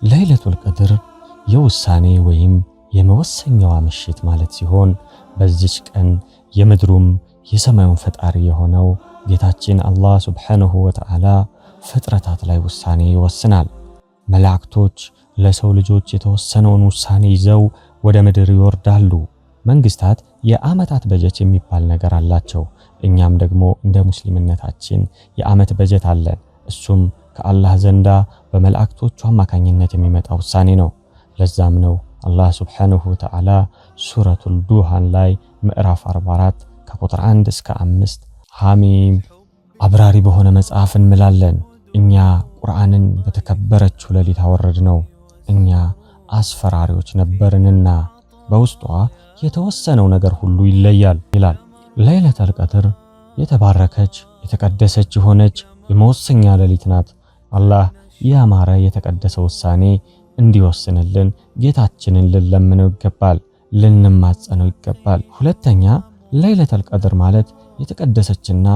ለይለቱል ቀድር የውሳኔ ወይም የመወሰኛዋ ምሽት ማለት ሲሆን በዚች ቀን የምድሩም የሰማዩን ፈጣሪ የሆነው ጌታችን አላህ ሱብሓነሁ ወተዓላ ፍጥረታት ላይ ውሳኔ ይወስናል። መላእክቶች ለሰው ልጆች የተወሰነውን ውሳኔ ይዘው ወደ ምድር ይወርዳሉ። መንግስታት የዓመታት በጀት የሚባል ነገር አላቸው። እኛም ደግሞ እንደ ሙስሊምነታችን የዓመት በጀት አለን። እሱም ከአላህ ዘንዳ በመላእክቶቹ አማካኝነት የሚመጣ ውሳኔ ነው። ለዛም ነው አላህ ሱብሓነሁ ወተዓላ ሱረቱል ዱሃን ላይ ምዕራፍ 44 ከቁጥር 1 እስከ 5 ሐሚም አብራሪ በሆነ መጽሐፍ እንምላለን። እኛ ቁርአንን በተከበረችው ሌሊት አወረድነው። እኛ አስፈራሪዎች ነበርንና በውስጧ የተወሰነው ነገር ሁሉ ይለያል ይላል። ለይለቱል ቀድር የተባረከች የተቀደሰች የሆነች የመወሰኛ ሌሊት ናት። አላህ ያማረ የተቀደሰ ውሳኔ እንዲወስንልን ጌታችንን ልንለምነው ይገባል፣ ልንማጸነው ይገባል። ሁለተኛ ለይለቱል ቀድር ማለት የተቀደሰችና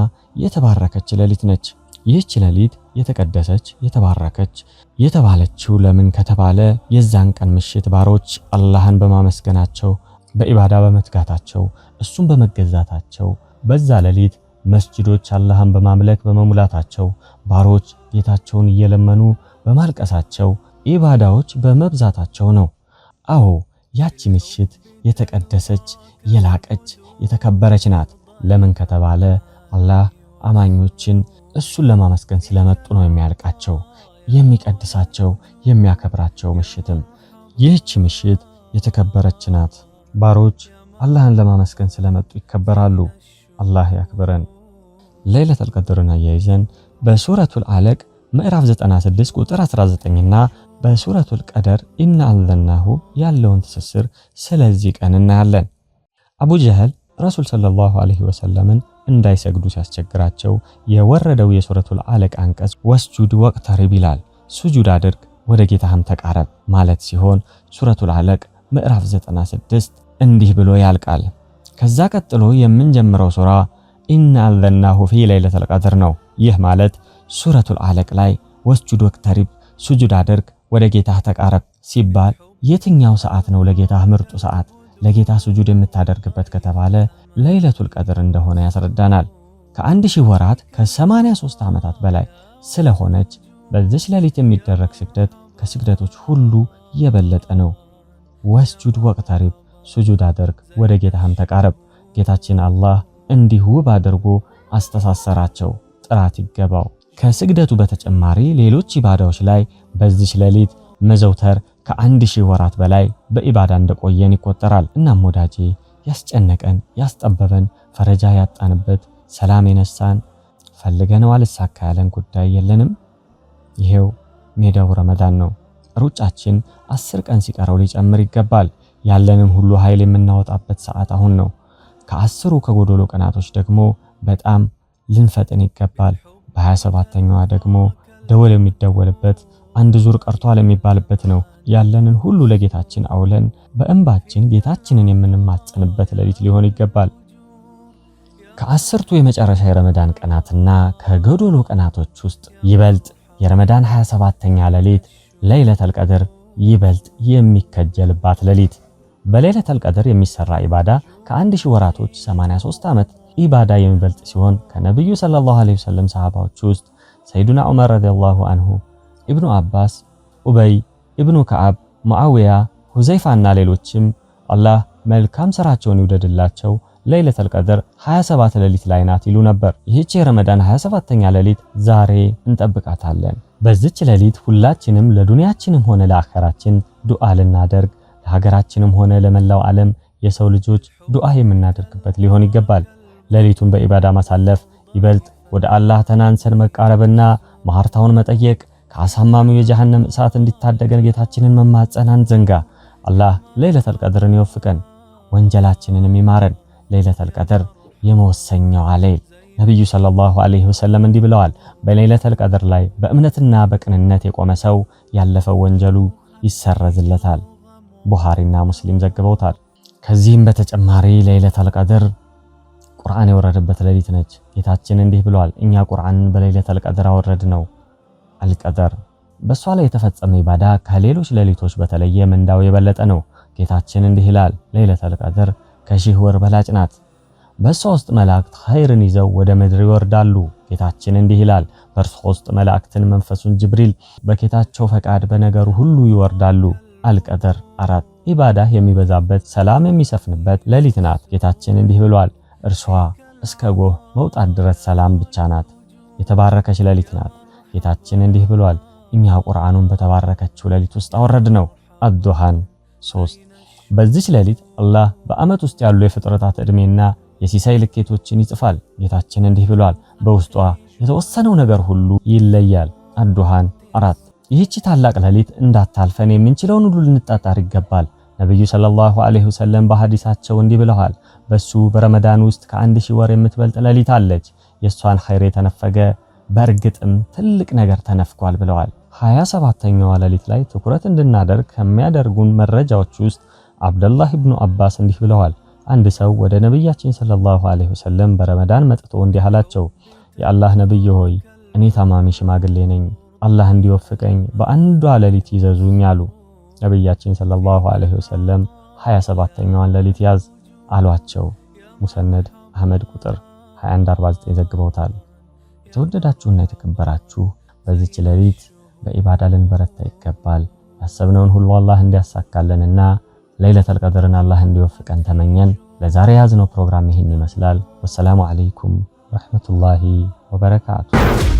የተባረከች ሌሊት ነች። ይህች ሌሊት የተቀደሰች የተባረከች የተባለችው ለምን ከተባለ የዛን ቀን ምሽት ባሮች አላህን በማመስገናቸው በኢባዳ በመትጋታቸው እሱን በመገዛታቸው በዛ ሌሊት መስጂዶች አላህን በማምለክ በመሙላታቸው ባሮች ጌታቸውን እየለመኑ በማልቀሳቸው ኢባዳዎች በመብዛታቸው ነው። አዎ ያቺ ምሽት የተቀደሰች የላቀች የተከበረች ናት። ለምን ከተባለ አላህ አማኞችን እሱን ለማመስገን ስለመጡ ነው የሚያልቃቸው፣ የሚቀድሳቸው፣ የሚያከብራቸው። ምሽትም ይህች ምሽት የተከበረች ናት። ባሮች አላህን ለማመስገን ስለመጡ ይከበራሉ። አላህ ያክብረን። ለይለቱል ቀድርን አያይዘን በሱረቱል አለቅ ምዕራፍ 96 ቁጥር 19 እና በሱረቱል ቀደር ኢና አንዘልናሁ ያለውን ትስስር ስለዚህ ቀን እናያለን። አቡ ጀህል ረሱል ሰለላሁ ዐለይሂ ወሰለምን እንዳይሰግዱ ሲያስቸግራቸው የወረደው የሱረቱል አለቅ አንቀጽ ወስጁድ ወቅተሪብ ይላል። ሱጁድ አድርግ ወደ ጌታህም ተቃረብ ማለት ሲሆን ሱረቱል አለቅ ምዕራፍ 96 እንዲህ ብሎ ያልቃል። ከዛ ቀጥሎ የምንጀምረው ሱራ ኢና አንዘልናሁ ፊ ለይለቱል ቀድር ነው። ይህ ማለት ሱረቱል አለቅ ላይ ወስጁድ ወቅተሪብ ሱጁድ አድርግ ወደ ጌታህ ተቃረብ ሲባል የትኛው ሰዓት ነው ለጌታህ ምርጡ ሰዓት ለጌታ ሱጁድ የምታደርግበት ከተባለ ለይለቱል ቀድር እንደሆነ ያስረዳናል። ከ1000 ወራት ከ83 ዓመታት በላይ ስለሆነች በዚህ ሌሊት የሚደረግ ስግደት ከስግደቶች ሁሉ የበለጠ ነው። ወስጁድ ወቅተሪብ ሱጁድ አድርግ ወደ ጌታህም ተቃረብ። ጌታችን አላህ እንዲሁ ባድርጎ አስተሳሰራቸው፣ ጥራት ይገባው። ከስግደቱ በተጨማሪ ሌሎች ኢባዳዎች ላይ በዚህ ሌሊት መዘውተር ከ1000 ወራት በላይ በኢባዳ እንደቆየን ይቆጠራል። እናም ወዳጄ ያስጨነቀን ያስጠበበን ፈረጃ ያጣንበት ሰላም የነሳን ፈልገነው አልሳካ ያለን ጉዳይ የለንም። ይሄው ሜዳው ረመዳን ነው። ሩጫችን 10 ቀን ሲቀረው ሊጨምር ይገባል። ያለንን ሁሉ ኃይል የምናወጣበት ሰዓት አሁን ነው። ከ10 ከጎዶሎ ቀናቶች ደግሞ በጣም ልንፈጥን ይገባል። በ27ኛዋ ደግሞ ደወል የሚደወልበት አንድ ዙር ቀርቷል የሚባልበት ነው። ያለንን ሁሉ ለጌታችን አውለን በእንባችን ጌታችንን የምንማጸንበት ሌሊት ሊሆን ይገባል። ከ10ቱ የመጨረሻ የረመዳን ቀናትና ከጎዶሎ ቀናቶች ውስጥ ይበልጥ የረመዳን 27ኛ ሌሊት ለይለቱል ቀድር ይበልጥ የሚከጀልባት ሌሊት። በለይለቱል ቀድር የሚሰራ ኢባዳ ከ1000 ወራቶች 83 ዓመት ኢባዳ የሚበልጥ ሲሆን ከነብዩ ሰለላሁ ዐለይሂ ወሰለም ሰሃባዎች ውስጥ ሰይዱና ዑመር ረዲየላሁ ዐንሁ፣ ኢብኑ አባስ፣ ኡበይ ኢብኑ ከዓብ፣ ሙዓዊያ፣ ሁዘይፋና ሌሎችም አላህ መልካም ስራቸውን ይውደድላቸው ለይለቱል ቀድር 27 ሌሊት ላይ ናት ይሉ ነበር። ይህች የረመዳን 27ኛ ሌሊት ዛሬ እንጠብቃታለን። በዚች ሌሊት ሁላችንም ለዱንያችንም ሆነ ለአኺራችን ዱዓ ልናደርግ ለሀገራችንም ሆነ ለመላው ዓለም የሰው ልጆች ዱዓ የምናደርግበት ሊሆን ይገባል። ሌሊቱን በኢባዳ ማሳለፍ ይበልጥ ወደ አላህ ተናንሰን መቃረብና ማህርታውን መጠየቅ ከአሳማሚው የጀሃነም እሳት እንዲታደገን ጌታችንን መማጸን አንዘንጋ። አላህ ለይለቱል ቀድርን ይወፍቀን፣ ወንጀላችንንም ይማረን። ለይለቱል ቀድር የመወሰኛዋ ሌሊት ነብዩ ሰለላሁ ዐለይሂ ወሰለም እንዲህ ብለዋል፣ በለይለቱል ቀድር ላይ በእምነትና በቅንነት የቆመ ሰው ያለፈው ወንጀሉ ይሰረዝለታል። ቡኻሪና ሙስሊም ዘግበውታል። ከዚህም በተጨማሪ ለይለቱል ቀድር ቁርአን የወረደበት ሌሊት ነች። ጌታችን እንዲህ ብለዋል፣ እኛ ቁርአንን በለይለቱል ቀድር አወረድነው። አልቀደር በሷ ላይ የተፈጸመ ኢባዳ ከሌሎች ሌሊቶች በተለየ ምንዳው የበለጠ ነው። ጌታችን እንዲህ ይላል፣ ለይለቱል ቀድር ከሺህ ወር በላጭ ናት። በሷ ውስጥ መላእክት ኸይርን ይዘው ወደ ምድር ይወርዳሉ። ጌታችን እንዲህ ይላል፣ በእርሷ ውስጥ መላእክትን መንፈሱን ጅብሪል በጌታቸው ፈቃድ በነገሩ ሁሉ ይወርዳሉ። አልቀድር 4 ኢባዳ የሚበዛበት ሰላም የሚሰፍንበት ሌሊት ናት። ጌታችን እንዲህ ብሏል፣ እርሷ እስከ ጎህ መውጣት ድረስ ሰላም ብቻ ናት። የተባረከች ሌሊት ናት። ጌታችን እንዲህ ብሏል፣ እኛ ቁርአኑን በተባረከችው ሌሊት ውስጥ አወረድነው። አዱሃን 3 በዚች ሌሊት አላህ በአመት ውስጥ ያሉ የፍጥረታት ዕድሜና የሲሳይ ልኬቶችን ይጽፋል። ጌታችን እንዲህ ብሏል፣ በውስጧ የተወሰነው ነገር ሁሉ ይለያል። አዱሃን 4 ይህች ታላቅ ሌሊት እንዳታልፈን የምንችለውን ሁሉ ልንጣጣር ይገባል። ነብዩ ሰለላሁ ዐለይሂ ወሰለም በሐዲሳቸው እንዲህ ብለዋል፣ በሱ በረመዳን ውስጥ ከ1000 ወር የምትበልጥ ሌሊት አለች። የሷን ኸይር የተነፈገ በእርግጥም ትልቅ ነገር ተነፍቋል ብለዋል። 27ኛዋ ሌሊት ላይ ትኩረት እንድናደርግ ከሚያደርጉን መረጃዎች ውስጥ አብደላህ ኢብኑ አባስ እንዲህ ብለዋል፣ አንድ ሰው ወደ ነብያችን ሰለላሁ ዐለይሂ ወሰለም በረመዳን መጥቶ እንዲህ አላቸው፣ የአላህ ነብይ ሆይ እኔ ታማሚ ሽማግሌ ነኝ፣ አላህ እንዲወፍቀኝ በአንዷ ሌሊት ይዘዙኝ አሉ። ነብያችን ሰለላሁ ዐለይሂ ወሰለም 27ኛዋን ሌሊት ያዝ አሏቸው። ሙሰነድ አህመድ ቁጥር 2149 ዘግበውታል። የተወደዳችሁና የተከበራችሁ በዚች ሌሊት በኢባዳ ልንበረታ ይገባል። ያሰብነውን ሁሉ አላህ እንዲያሳካልንና ለይለቱል ቀድርን አላህ እንዲወፍቀን ተመኘን። ለዛሬ ያዝነው ፕሮግራም ይህን ይመስላል። ወሰላሙ አለይኩም ወራህመቱላሂ ወበረካቱ።